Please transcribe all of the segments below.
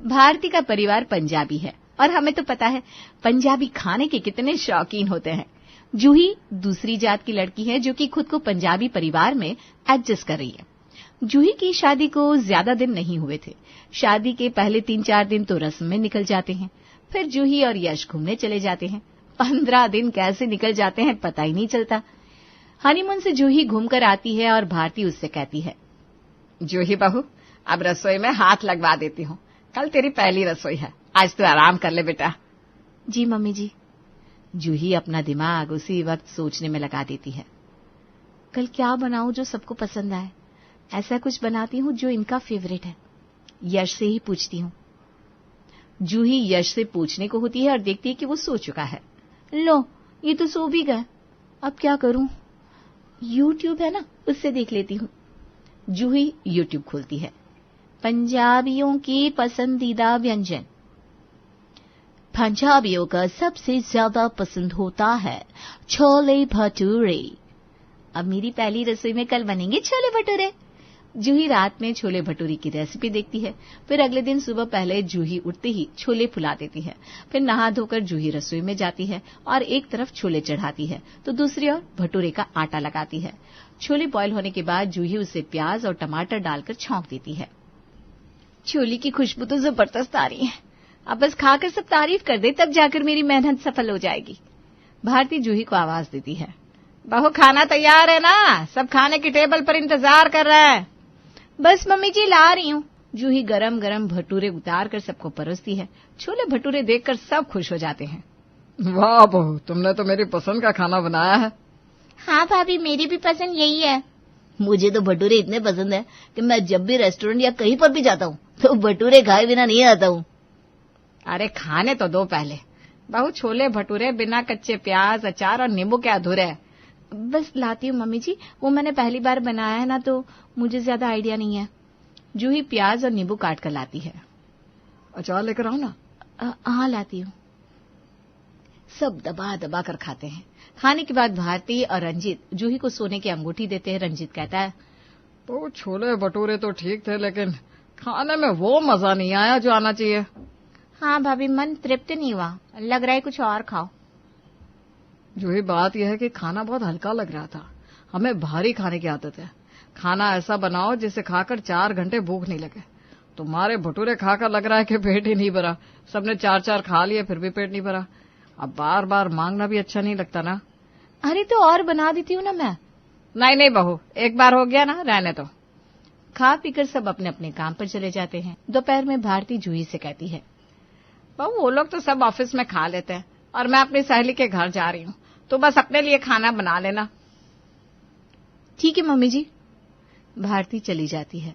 भारती का परिवार पंजाबी है और हमें तो पता है पंजाबी खाने के कितने शौकीन होते हैं। जूही दूसरी जात की लड़की है जो कि खुद को पंजाबी परिवार में एडजस्ट कर रही है। जूही की शादी को ज्यादा दिन नहीं हुए थे। शादी के पहले 3-4 दिन तो रस्म में निकल जाते हैं, फिर जूही और यश घूमने चले जाते हैं। 15 दिन कैसे निकल जाते हैं पता ही नहीं चलता। हनीमून से जूही घूमकर आती है और भारती उससे कहती है, जूही बहू, अब रसोई में हाथ लगवा देती हूँ। कल तेरी पहली रसोई है, आज तू आराम कर ले बेटा। जी मम्मी जी। जूही अपना दिमाग उसी वक्त सोचने में लगा देती है। कल क्या बनाऊं जो सबको पसंद आए? ऐसा कुछ बनाती हूँ जो इनका फेवरेट है। यश से ही पूछती हूँ। जूही यश से पूछने को होती है और देखती है कि वो सो चुका है। लो, ये तो सो भी गए। अब क्या करूं? यूट्यूब है ना, उससे देख लेती हूँ। जूही यूट्यूब खोलती है। पंजाबियों की पसंदीदा व्यंजन। पंजाबियों का सबसे ज्यादा पसंद होता है छोले भटूरे। अब मेरी पहली रसोई में कल बनेंगे छोले भटूरे। जूही रात में छोले भटूरे की रेसिपी देखती है। फिर अगले दिन सुबह पहले जूही उठते ही छोले फुला देती है। फिर नहा धोकर जूही रसोई में जाती है और एक तरफ छोले चढ़ाती है तो दूसरी ओर भटूरे का आटा लगाती है। छोले बॉयल होने के बाद जूही उसे प्याज और टमाटर डालकर छौंक देती है। छोले की खुशबू तो जबरदस्त आ रही है। अब बस खाकर सब तारीफ कर दे, तब जाकर मेरी मेहनत सफल हो जाएगी। भारती जूही को आवाज देती है, बहू खाना तैयार है ना? सब खाने की टेबल पर इंतजार कर रहे हैं। बस मम्मी जी ला रही हूँ। जूही गरम गरम भटूरे उतार कर सबको परोसती है। छोले भटूरे देखकर सब खुश हो जाते हैं। वाह बहू, तुमने तो मेरी पसंद का खाना बनाया है। हाँ भाभी, मेरी भी पसंद यही है। मुझे तो भटूरे इतने पसंद है कि मैं जब भी रेस्टोरेंट या कहीं पर भी जाता हूँ तो भटूरे खाए बिना नहीं आता हूँ। अरे खाने तो दो पहले। बहू, छोले भटूरे बिना कच्चे प्याज, अचार और नींबू के अधूरे है। बस लाती हूँ मम्मी जी, वो मैंने पहली बार बनाया है ना तो मुझे ज्यादा आइडिया नहीं है। जूही प्याज और नींबू काट कर लाती है। अचार लेकर आओ ना। हाँ लाती हूँ। सब दबा दबा कर खाते हैं। खाने के बाद भारती और रंजीत जूही को सोने की अंगूठी देते हैं। रंजीत कहता है, तो छोले भटूरे तो ठीक थे लेकिन खाने में वो मजा नहीं आया जो आना चाहिए। हाँ भाभी, मन तृप्त नहीं हुआ, लग रहा है कुछ और खाओ। जूही, बात यह है कि खाना बहुत हल्का लग रहा था। हमें भारी खाने की आदत है। खाना ऐसा बनाओ जिसे खाकर 4 घंटे भूख नहीं लगे। तुम्हारे भटूरे खाकर लग रहा है कि पेट ही नहीं भरा। सबने 4-4 खा लिए फिर भी पेट नहीं भरा। अब बार बार मांगना भी अच्छा नहीं लगता ना। अरे तो और बना देती हूँ ना मैं। नहीं बहू, एक बार हो गया ना, रहने दो। खा पीकर सब अपने अपने काम पर चले जाते हैं। दोपहर में भारती जूही से कहती है, बहू, वो लोग तो सब ऑफिस में खा लेते हैं और मैं अपनी सहेली के घर जा रही हूँ, तो बस अपने लिए खाना बना लेना। ठीक है मम्मी जी। भारती चली जाती है।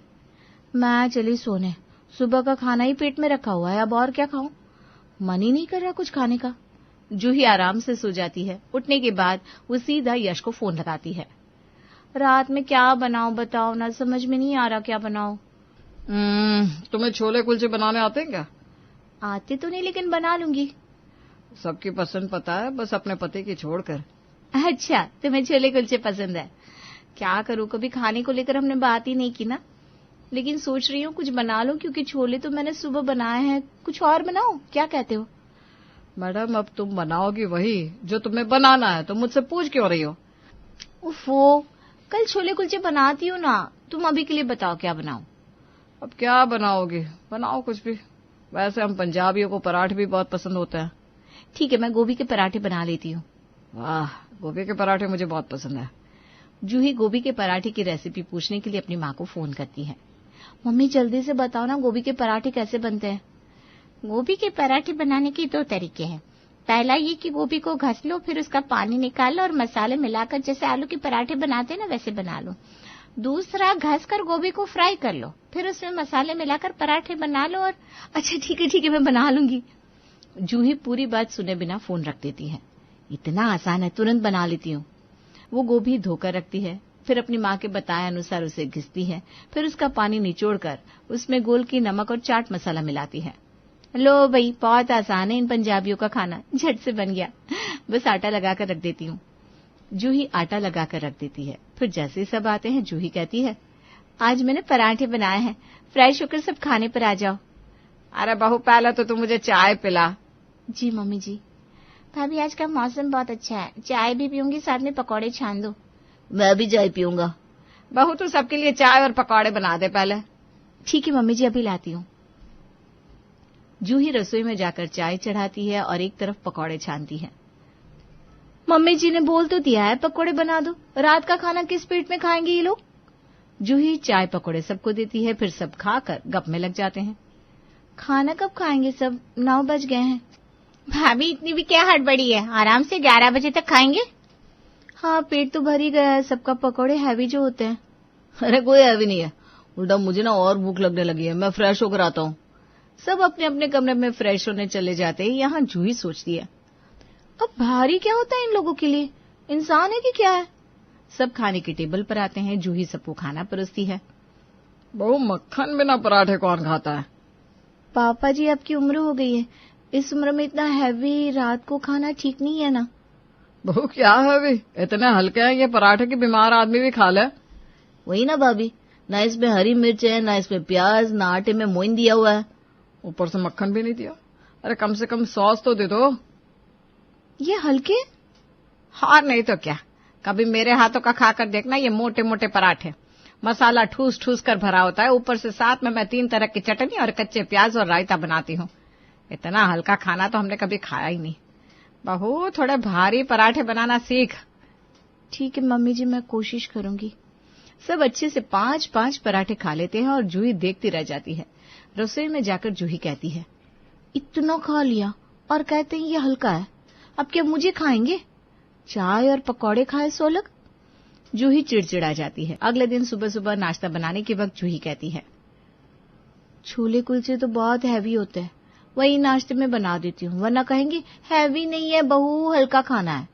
मैं चली सोने। सुबह का खाना ही पेट में रखा हुआ है, अब और क्या खाऊं? मन ही नहीं कर रहा कुछ खाने का। जूही आराम से सो जाती है। उठने के बाद वो सीधा यश को फोन लगाती है। रात में क्या बनाऊं बताओ ना, समझ में नहीं आ रहा क्या बनाऊं। तुम्हें छोले कुलचे बनाने आते हैं क्या? आते तो नहीं लेकिन बना लूंगी। सबकी पसंद पता है, बस अपने पति की छोड़कर। अच्छा, तुम्हें छोले कुलचे पसंद है? क्या करूं, कभी खाने को लेकर हमने बात ही नहीं की ना। लेकिन सोच रही हूँ कुछ बना लूं, क्योंकि छोले तो मैंने सुबह बनाए हैं। कुछ और बनाओ, क्या कहते हो? मैडम, अब तुम बनाओगी वही जो तुम्हें बनाना है, तो मुझसे पूछ क्यों रही हो? उफ़ो, कल छोले कुलचे बनाती हूँ ना। तुम अभी के लिए बताओ क्या बनाओ। अब क्या बनाओगी? बनाओ कुछ भी। वैसे हम पंजाबियों को पराठे भी बहुत पसंद होते हैं। ठीक है, मैं गोभी के पराठे बना लेती हूँ। वाह, गोभी के पराठे मुझे बहुत पसंद है। जूही गोभी के पराठे की रेसिपी पूछने के लिए अपनी माँ को फोन करती है। मम्मी जल्दी से बताओ ना, गोभी के पराठे कैसे बनते हैं? गोभी के पराठे बनाने के 2 तरीके हैं। पहला ये कि गोभी को घस लो, फिर उसका पानी निकाल लो और मसाले मिलाकर जैसे आलू के पराठे बनाते हैं ना, वैसे बना लो। दूसरा, घस कर गोभी को फ्राई कर लो, फिर उसमें मसाले मिलाकर पराठे बना लो। और अच्छा ठीक है, मैं बना लूंगी। जूही पूरी बात सुने बिना फोन रख देती है। इतना आसान है, तुरंत बना लेती हूँ। वो गोभी धोकर रखती है, फिर अपनी माँ के बताए अनुसार उसे घिसती है, फिर उसका पानी निचोड़कर उसमें गोल की नमक और चाट मसाला मिलाती है। लो भाई, बहुत आसान है इन पंजाबियों का खाना, झट से बन गया। बस आटा लगाकर रख देती हूँ। जूही आटा लगाकर रख देती है। फिर जैसे सब आते हैं, जूही कहती है, आज मैंने पराठे बनाए हैं, फ्रेश होकर सब खाने पर आ जाओ। अरे बहू पहले तो तू मुझे चाय पिला। जी मम्मी जी। भाभी आज का मौसम बहुत अच्छा है, चाय भी पीऊंगी, साथ में पकौड़े छान दो। मैं भी चाय पीऊंगा। बहू तू सबके लिए चाय और पकौड़े बना दे पहले। ठीक है मम्मी जी, अभी लाती हूँ। जूही रसोई में जाकर चाय चढ़ाती है और एक तरफ पकौड़े छानती है। मम्मी जी ने बोल तो दिया है पकौड़े बना दो, रात का खाना किस पेट में खाएंगे ये लोग। जूही चाय पकौड़े सबको देती है, फिर सब खाकर गप में लग जाते हैं। खाना कब खाएंगे सब? 9 बज गए हैं। भाभी इतनी भी क्या हड़बड़ी है, आराम से 11 बजे तक खाएंगे। हाँ पेट तो भर ही गया है, सबका पकौड़े हैवी जो होते हैं। अरे कोई हैवी नहीं है, उल्टा मुझे ना और भूख लगने लगी है, मैं फ्रेश होकर आता हूँ। सब अपने अपने कमरे में फ्रेश होने चले जाते हैं। यहाँ जूही सोचती है अब भारी क्या होता है इन लोगों के लिए, इंसान है कि क्या है। सब खाने के टेबल पर आते हैं, जूही सबको खाना परोसती है। बहू मक्खन बिना पराठे कौन खाता है? पापा जी आपकी उम्र हो गई है, इस उम्र में इतना हैवी रात को खाना ठीक नहीं है ना। बहू क्या है भी, इतने हल्के हैं ये पराठे की बीमार आदमी भी खा ले। वही ना भाभी, ना इसमें हरी मिर्च है, ना इसमें प्याज, ना आटे में मोइन दिया हुआ है, ऊपर से मक्खन भी नहीं दिया। अरे कम से कम सॉस तो दे दो। ये हल्के? और नहीं तो क्या, कभी मेरे हाथों का खाकर देखना, ये मोटे मोटे पराठे, मसाला ठूस ठूस कर भरा होता है, ऊपर से साथ में मैं 3 तरह की चटनी और कच्चे प्याज और रायता बनाती हूँ। इतना हल्का खाना तो हमने कभी खाया ही नहीं। बहू थोड़े भारी पराठे बनाना सीख। ठीक है मम्मी जी, मैं कोशिश करूंगी। सब अच्छे से 5-5 पराठे खा लेते हैं और जूही देखती रह जाती है। रसोई में जाकर जूही कहती है इतना खा लिया और कहते हैं ये हल्का है, अब क्या मुझे खाएंगे? चाय और पकौड़े खाए सो लग। जूही चिड़चिड़ा जाती है। अगले दिन सुबह सुबह नाश्ता बनाने के वक्त जूही कहती है छोले कुलचे तो बहुत हैवी होते हैं, वही नाश्ते में बना देती हूँ, वरना कहेंगे हैवी नहीं है बहू, हल्का खाना है।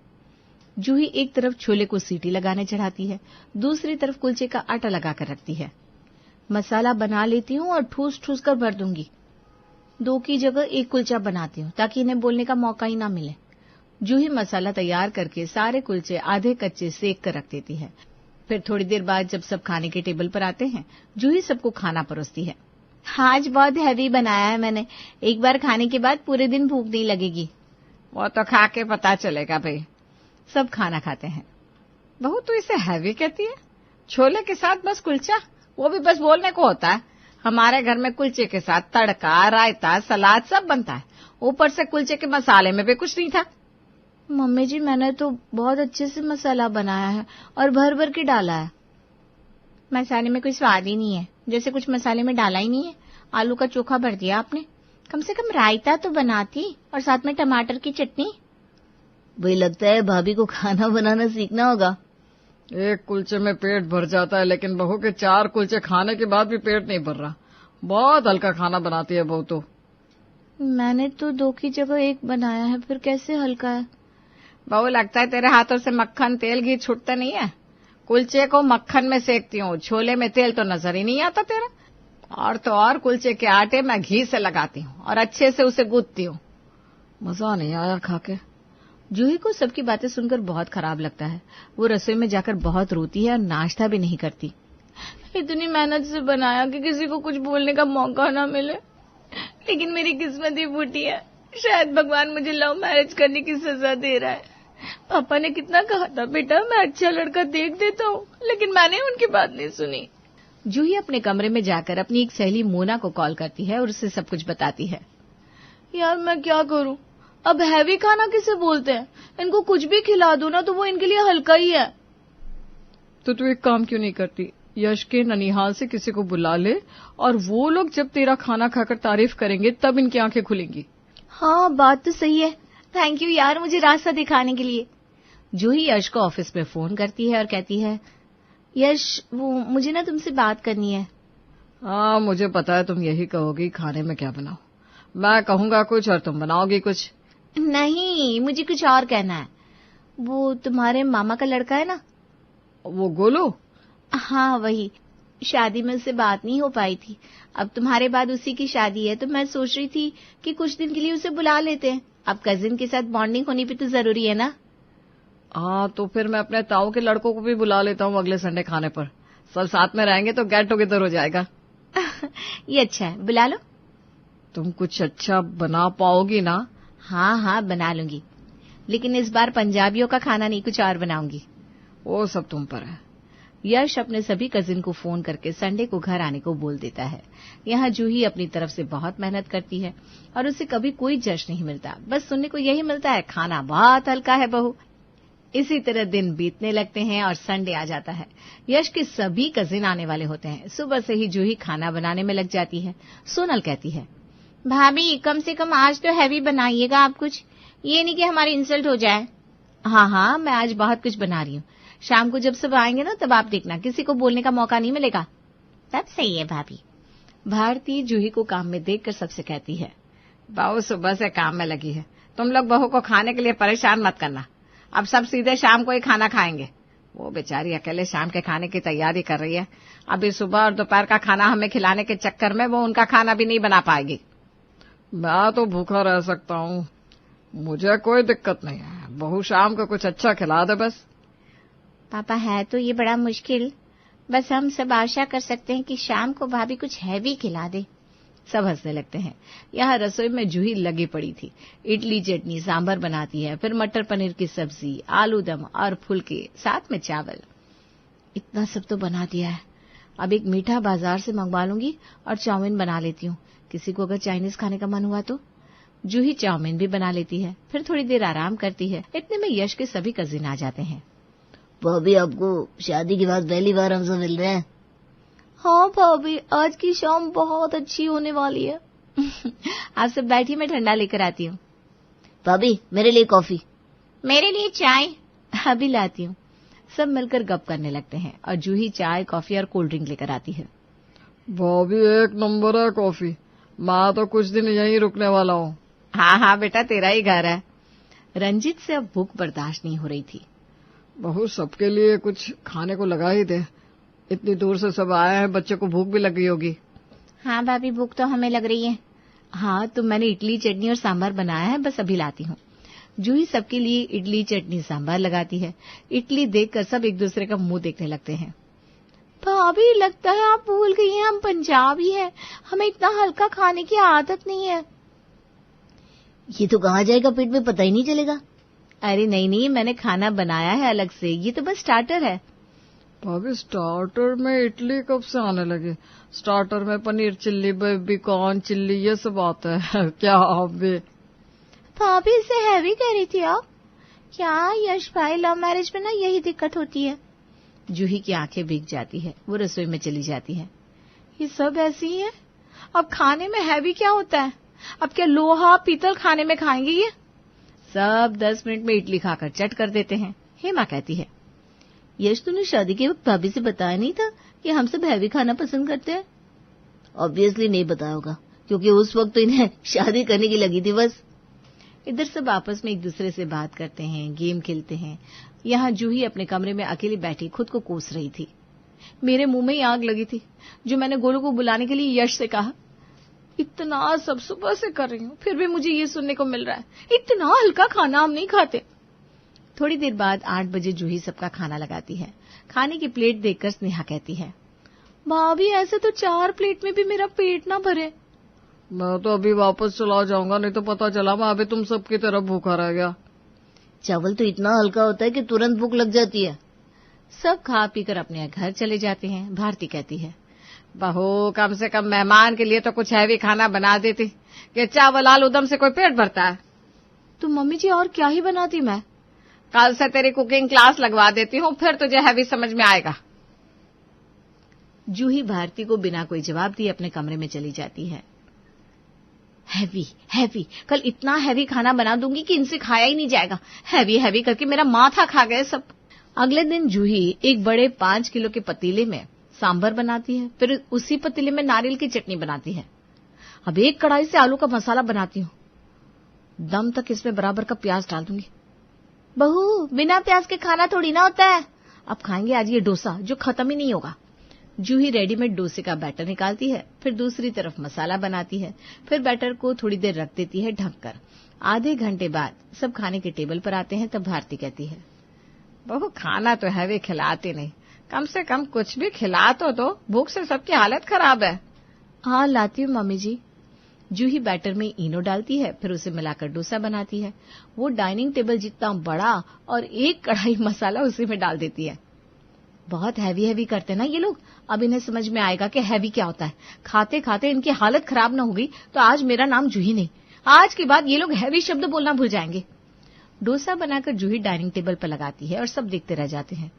जूही एक तरफ छोले को सीटी लगाने चढ़ाती है, दूसरी तरफ कुलचे का आटा लगाकर रखती है। मसाला बना लेती हूँ और ठूस ठूस कर भर दूंगी। 2 की जगह 1 कुलचा बनाती हूँ ताकि इन्हें बोलने का मौका ही ना मिले। जूही मसाला तैयार करके सारे कुलचे आधे कच्चे सेक कर रख देती है। फिर थोड़ी देर बाद जब सब खाने के टेबल पर आते हैं, जूही सबको खाना परोसती है। आज बहुत हैवी बनाया है मैंने, एक बार खाने के बाद पूरे दिन भूख नहीं लगेगी। वो तो खा के पता चलेगा भाई। सब खाना खाते हैं। बहू तू इसे हैवी कहती है? छोले के साथ बस कुलचा, वो भी बस बोलने को होता है। हमारे घर में कुलचे के साथ तड़का, रायता, सलाद सब बनता है, ऊपर से कुलचे के मसाले में भी कुछ नहीं था। मम्मी जी मैंने तो बहुत अच्छे से मसाला बनाया है और भर भर के डाला है। मसाले में कोई स्वाद ही नहीं है, जैसे कुछ मसाले में डाला ही नहीं है। आलू का चोखा भर दिया आपने, कम से कम रायता तो बनाती और साथ में टमाटर की चटनी। वही लगता है भाभी को खाना बनाना सीखना होगा। एक कुलचे में पेट भर जाता है, लेकिन बहू के 4 कुलचे खाने के बाद भी पेट नहीं भर रहा। बहुत हल्का खाना बनाती है बहू तो। मैंने तो 2 की जगह 1 बनाया है, फिर कैसे हल्का है? बहू लगता है तेरे हाथों से मक्खन तेल घी छूटता नहीं है। कुलचे को मक्खन में सेकती हूँ, छोले में तेल तो नजर ही नहीं आता तेरा। और तो और कुलचे के आटे मैं घी से लगाती हूँ और अच्छे से उसे गूंथती हूँ। मजा नहीं आया खाके। जूही को सबकी बातें सुनकर बहुत खराब लगता है। वो रसोई में जाकर बहुत रोती है और नाश्ता भी नहीं करती। इतनी मेहनत से बनाया कि किसी को कुछ बोलने का मौका ना मिले, लेकिन मेरी किस्मत ही फूटी है। शायद भगवान मुझे लव मैरिज करने की सजा दे रहा है। पापा ने कितना कहा था बेटा मैं अच्छा लड़का देख देता हूँ, लेकिन मैंने उनकी बात नहीं सुनी। जूही अपने कमरे में जाकर अपनी एक सहेली मोना को कॉल करती है और उससे सब कुछ बताती है। यार मैं क्या करूं, अब हैवी खाना किसे बोलते हैं? इनको कुछ भी खिला दो ना तो वो इनके लिए हल्का ही है। तो तू एक काम क्यों नहीं करती, यश के ननिहाल से किसी को बुला ले और वो लोग जब तेरा खाना खाकर तारीफ करेंगे तब इनकी आंखें खुलेंगी। हाँ बात तो सही है, थैंक यू यार मुझे रास्ता दिखाने के लिए। जूही यश को ऑफिस में फोन करती है और कहती है यश वो मुझे ना तुमसे बात करनी है। हाँ मुझे पता है तुम यही कहोगी खाने में क्या बनाओ। मैं कहूंगा कुछ और तुम बनाओगी कुछ। नहीं मुझे कुछ और कहना है। वो तुम्हारे मामा का लड़का है ना, वो गोलू? हाँ वही, शादी में उससे बात नहीं हो पाई थी। अब तुम्हारे बाद उसी की शादी है तो मैं सोच रही थी कि कुछ दिन के लिए उसे बुला लेते हैं। अब कजिन के साथ बॉन्डिंग होनी भी तो जरूरी है ना। हाँ तो फिर मैं अपने ताऊ के लड़कों को भी बुला लेता हूँ अगले संडे खाने पर। सब साथ में रहेंगे तो गेट टुगेदर हो जाएगा। ये अच्छा है, बुला लो। तुम कुछ अच्छा बना पाओगी ना? हाँ हाँ बना लूंगी, लेकिन इस बार पंजाबियों का खाना नहीं, कुछ और बनाऊंगी। वो सब तुम पर है। यश अपने सभी कजिन को फोन करके संडे को घर आने को बोल देता है। यहाँ जूही अपनी तरफ से बहुत मेहनत करती है और उसे कभी कोई जश्न नहीं मिलता, बस सुनने को यही मिलता है, खाना बहुत हल्का है बहू। इसी तरह दिन बीतने लगते हैं और संडे आ जाता है। यश के सभी कजिन आने वाले होते हैं। सुबह से ही जूही खाना बनाने में लग जाती है। सोनल कहती है, भाभी कम से कम आज तो हैवी बनाइएगा आप कुछ, ये नहीं कि हमारी इंसल्ट हो जाए। हाँ हाँ मैं आज बहुत कुछ बना रही हूँ, शाम को जब सब आएंगे ना तब आप देखना, किसी को बोलने का मौका नहीं मिलेगा। तब सही है भाभी। भारती जूही को काम में देखकर सबसे कहती है, बहू सुबह से काम में लगी है, तुम लोग बहू को खाने के लिए परेशान मत करना, अब सब सीधे शाम को ही खाना खाएंगे। वो बेचारी अकेले शाम के खाने की तैयारी कर रही है, अभी सुबह और दोपहर का खाना हमें खिलाने के चक्कर में वो उनका खाना भी नहीं बना पाएगी। मैं तो भूखा रह सकता हूँ, मुझे कोई दिक्कत नहीं है, बहू शाम को कुछ अच्छा खिला दे बस। पापा है तो ये बड़ा मुश्किल, बस हम सब आशा कर सकते हैं कि शाम को भाभी कुछ हैवी खिला दे। सब हंसने लगते हैं। यहाँ रसोई में जूही लगी पड़ी थी, इडली चटनी सांभर बनाती है, फिर मटर पनीर की सब्जी, आलू दम और फुलके, साथ में चावल। इतना सब तो बना दिया है, अब एक मीठा बाजार से मंगवा लूंगी और चाउमीन बना लेती हूँ, किसी को अगर चाइनीज खाने का मन हुआ तो। जूही चाउमीन भी बना लेती है, फिर थोड़ी देर आराम करती है। इतने में यश के सभी कजिन आ जाते हैं। भाभी आपको शादी के बाद पहली बार हमसे मिल रहे हैं। हाँ भाभी आज की शाम बहुत अच्छी होने वाली है। आप सब बैठिए, मैं ठंडा लेकर आती हूँ। भाभी मेरे लिए कॉफी। मेरे लिए चाय। अभी लाती हूँ। सब मिलकर गप करने लगते हैं और जूही चाय, कॉफी और कोल्ड ड्रिंक लेकर आती है। भाभी एक नंबर है कॉफी, मैं तो कुछ दिन यहीं रुकने वाला हूँ। हाँ हाँ बेटा तेरा ही घर है। रंजीत से अब भूख बर्दाश्त नहीं हो रही थी। बहू सबके लिए कुछ खाने को लगा ही दे, इतनी दूर से सब आए हैं, बच्चे को भूख भी लग गई होगी। हाँ भाभी भूख तो हमें लग रही है। हाँ तो मैंने इडली चटनी और सांभर बनाया है, बस अभी लाती हूँ। जूही सबके लिए इडली चटनी सांभर लगाती है। इडली देखकर सब एक दूसरे का मुंह देखने लगते हैं। भाभी लगता है आप भूल गई हैं हम पंजाबी हैं, हमें इतना हल्का खाने की आदत नहीं है। ये तो कहाँ जाएगा पेट में, पता ही नहीं चलेगा। अरे नहीं नहीं, मैंने खाना बनाया है अलग से, ये तो बस स्टार्टर है। भाभी स्टार्टर में इडली कब से आने लगे? स्टार्टर में paneer chilli, baby corn chilli, ये सब आता है क्या आप भी? भाभी इसे हैवी कह रही थी आप। क्या यश भाई, लव मैरिज में ना यही दिक्कत होती है। जूही की आंखें भीग जाती है, वो रसोई में चली जाती है। ये सब ऐसी ही है, अब खाने में हैवी क्या होता है? अब क्या लोहा पीतल खाने में खाएंगे ये? सब 10 मिनट में इडली खाकर चट कर देते हैं। हेमा कहती है, यश तूने शादी के वक्त भाभी से बताया नहीं था कि हम सब हैवी खाना पसंद करते हैं? ऑब्वियसली नहीं बताया होगा, क्योंकि उस वक्त तो इन्हें शादी करने की लगी थी बस। इधर सब आपस में एक दूसरे से बात करते हैं, गेम खेलते हैं। यहाँ जूही अपने कमरे में अकेली बैठी खुद को कोस रही थी। मेरे मुंह में ही आग लगी थी जो मैंने गोलू को बुलाने के लिए यश से कहा। इतना सब सुबह से कर रही हूँ, फिर भी मुझे ये सुनने को मिल रहा है, इतना हल्का खाना हम नहीं खाते। थोड़ी देर बाद 8 बजे जूही सबका खाना लगाती है। खाने की प्लेट देखकर स्नेहा कहती है, भाभी ऐसे तो 4 प्लेट में भी मेरा पेट ना भरे। मैं तो अभी वापस चला जाऊंगा, नहीं तो पता चला मैं अभी तुम सबकी तरह भूखा रह गया। चावल तो इतना हल्का होता है कि तुरंत भूख लग जाती है। सब खा पीकर अपने घर चले जाते हैं। भारती कहती है, बहू कम से कम मेहमान के लिए तो कुछ हैवी खाना बना देती, कि चावल आलू दम से कोई पेट भरता है। तो मम्मी जी और क्या ही बनाती मैं? कल से तेरी कुकिंग क्लास लगवा देती हूँ, फिर तुझे हैवी समझ में आएगा। जूही भारती को बिना कोई जवाब दिए अपने कमरे में चली जाती है। हैवी हैवी, कल इतना हैवी खाना बना दूंगी कि इनसे खाया ही नहीं जाएगा। हैवी हैवी करके मेरा माथा खा गए सब। अगले दिन जूही एक बड़े 5 किलो के पतीले में सांभर बनाती है, फिर उसी पतीले में नारियल की चटनी बनाती है। अब एक कढ़ाई से आलू का मसाला बनाती हूँ, दम तक इसमें बराबर का प्याज डाल दूंगी। बहू बिना प्याज के खाना थोड़ी ना होता है। अब खाएंगे आज ये डोसा जो खत्म ही नहीं होगा। जूही रेडीमेड डोसे का बैटर निकालती है, फिर दूसरी तरफ मसाला बनाती है, फिर बैटर को थोड़ी देर रख देती है ढककर। आधे घंटे बाद सब खाने के टेबल पर आते हैं। तब भारती कहती है, बहू खाना तो हैवी खिलाती नहीं, कम से कम कुछ भी खिला तो दो, भूख से सबकी हालत खराब है। हाँ लाती हूँ मम्मी जी। जूही बैटर में इनो डालती है, फिर उसे मिलाकर डोसा बनाती है। वो डाइनिंग टेबल जितना बड़ा और एक कढ़ाई मसाला उसी में डाल देती है। बहुत हैवी हैवी करते ना ये लोग। अब इन्हें समझ में आएगा कि हैवी क्या होता है। खाते खाते इनकी हालत खराब ना हो गई तो आज मेरा नाम जूही नहीं, आज के बाद ये लोग हैवी शब्द बोलना भूल जाएंगे। डोसा बनाकर जूही डाइनिंग टेबल पर लगाती है और सब देखते रह जाते हैं।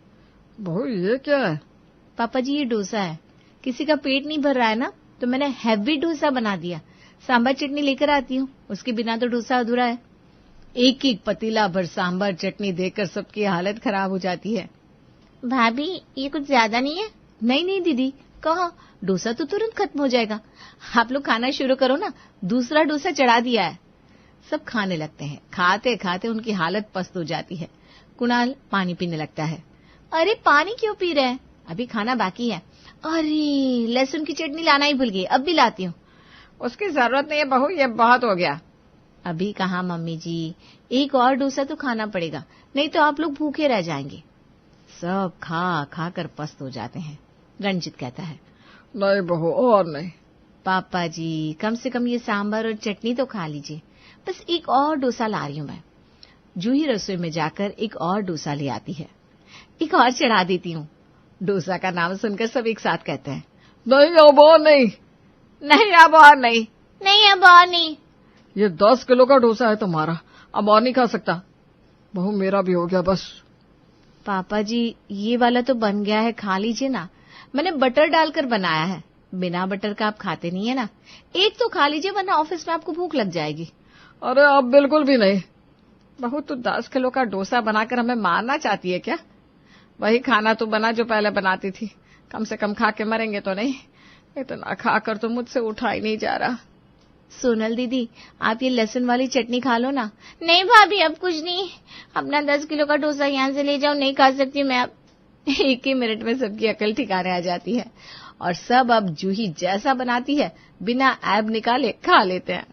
बहू ये क्या है? पापा जी ये डोसा है। किसी का पेट नहीं भर रहा है ना, तो मैंने हैवी डोसा बना दिया। सांभर चटनी लेकर आती हूँ, उसके बिना तो डोसा अधूरा है। एक एक पतीला भर सांभर चटनी देकर सबकी हालत खराब हो जाती है। भाभी ये कुछ ज्यादा नहीं है? नहीं नहीं दीदी, कहाँ, डोसा तो तुरंत खत्म हो जाएगा। आप लोग खाना शुरू करो ना, दूसरा डोसा चढ़ा दिया है। सब खाने लगते हैं। खाते खाते उनकी हालत पस्त हो जाती है। कुणाल पानी पीने लगता है। अरे पानी क्यों पी रहे हैं, अभी खाना बाकी है। अरे लहसुन की चटनी लाना ही भूल गई, अब भी लाती हूँ। उसकी जरूरत नहीं है बहू, ये बहुत हो गया। अभी कहाँ मम्मी जी, एक और डोसा तो खाना पड़ेगा, नहीं तो आप लोग भूखे रह जाएंगे। सब खा खा कर पस्त हो जाते हैं। रंजित कहता है, नहीं बहू और नहीं। पापा जी कम से कम ये सांभर और चटनी तो खा लीजिए, बस एक और डोसा ला रही हूँ मैं। जूही रसोई में जाकर एक और डोसा ले आती है। एक और चढ़ा देती हूँ। डोसा का नाम सुनकर सब एक साथ कहते हैं, नहीं अब और नहीं। नहीं अब और नहीं। नहीं अब और नहीं। ये 10 किलो का डोसा है तुम्हारा, अब और नहीं खा सकता। बहू मेरा भी हो गया बस। पापा जी ये वाला तो बन गया है, खा लीजिए ना। मैंने बटर डालकर बनाया है, बिना बटर का आप खाते नहीं है ना। एक तो खा लीजिए वरना ऑफिस में आपको भूख लग जाएगी। अरे अब बिल्कुल भी नहीं। बहू तू 10 किलो का डोसा बनाकर हमें मारना चाहती है क्या? वही खाना तो बना जो पहले बनाती थी, कम से कम खा के मरेंगे तो नहीं। इतना खाकर तो मुझसे उठा ही नहीं जा रहा। सोनल दीदी आप ये लहसुन वाली चटनी खा लो ना। नहीं भाभी अब कुछ नहीं, अपना 10 किलो का डोसा यहाँ से ले जाओ, नहीं खा सकती मैं अब। एक ही मिनट में सबकी अकल ठिकाने आ जाती है और सब अब जूही जैसा बनाती है बिना ऐब निकाले खा लेते हैं।